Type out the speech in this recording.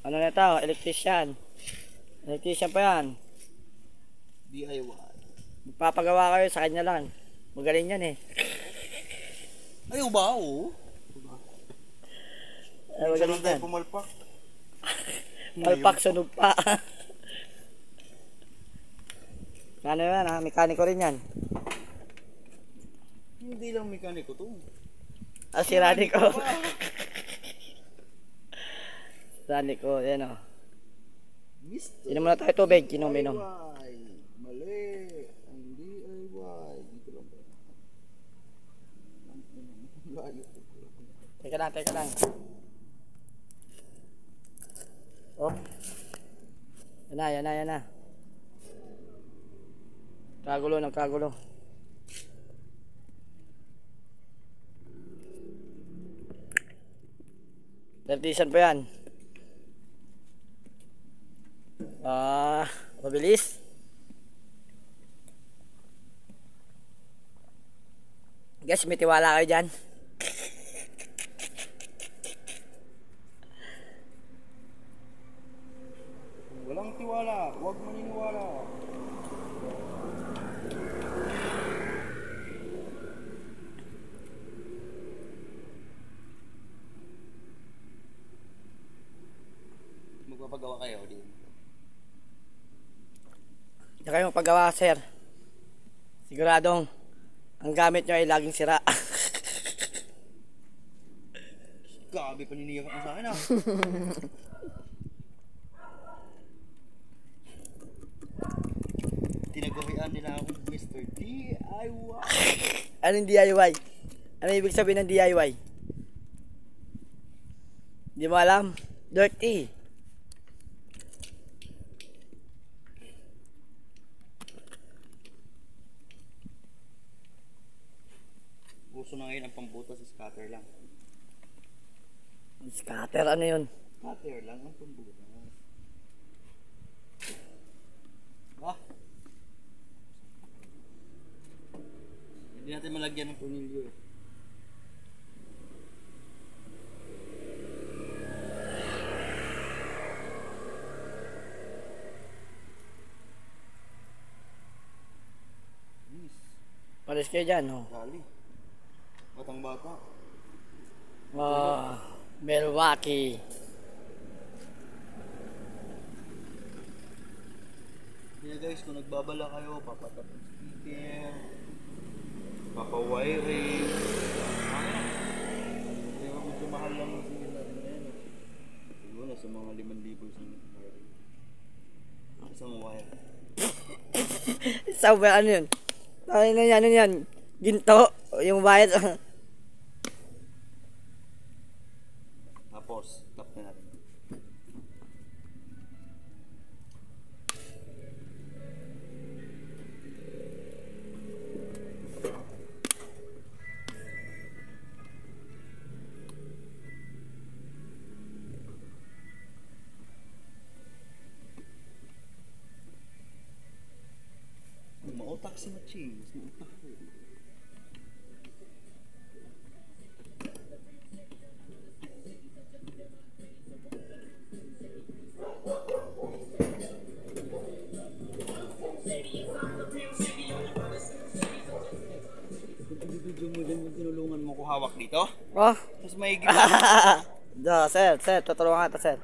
Ano na ito? Electrician. Electrician pa yan. DIY. Magpapagawa kayo sa kanya lang. Magaling yan eh. Ayaw ba? Oo. Ay, magaling yan. Pumalpak. Malpak, sunog pa. Ano yan ha? Mekaniko rin yan. Hindi lang mekaniko to. Si Radico. Radico, yan o. Inom muna tayo tubig, inom. Mali. Ang DIY. Dito lang ba? Teka lang. Oh. Yan na. Nagkagulo. Electrician pa yan. Mabilis. Guys, may tiwala kayo dyan. Walang tiwala. Huwag maniniwala. Magpapagawa kayo din. Hindi kayo magpagawa, sir. Siguradong ang gamit nyo ay laging sira. Gabi, paniniyak mo sa akin ah. Tinagawian nila ako Mr. DIY. Anong DIY? Ano ibig sabihin ng DIY? Hindi mo alam? Dirty. Uso na ngayon ang pambutas sa scatter lang. Scatter, ano yun? Scatter lang ang pambutas. Hindi natin malagyan ng tornilyo eh. Pares kayo dyan, oh. Dali. Batang-bata. Milwaukee. Kaya guys, kung nagbabala kayo, papatap ng speaker, papawiring. Kaya medyo mahal lang yung speaker natin ngayon. Siguro na sa mga 5,000 sa wiring. Isang wire. Sabi, ano yun? Ano yan? Ginto? Yung bayad. Tapos, tap na natin. Mautak si Maching. Mas mautak ko. Tinulungan mo ko hawak dito? Oh. Mas maigit. Sir, tutulungan kita, sir.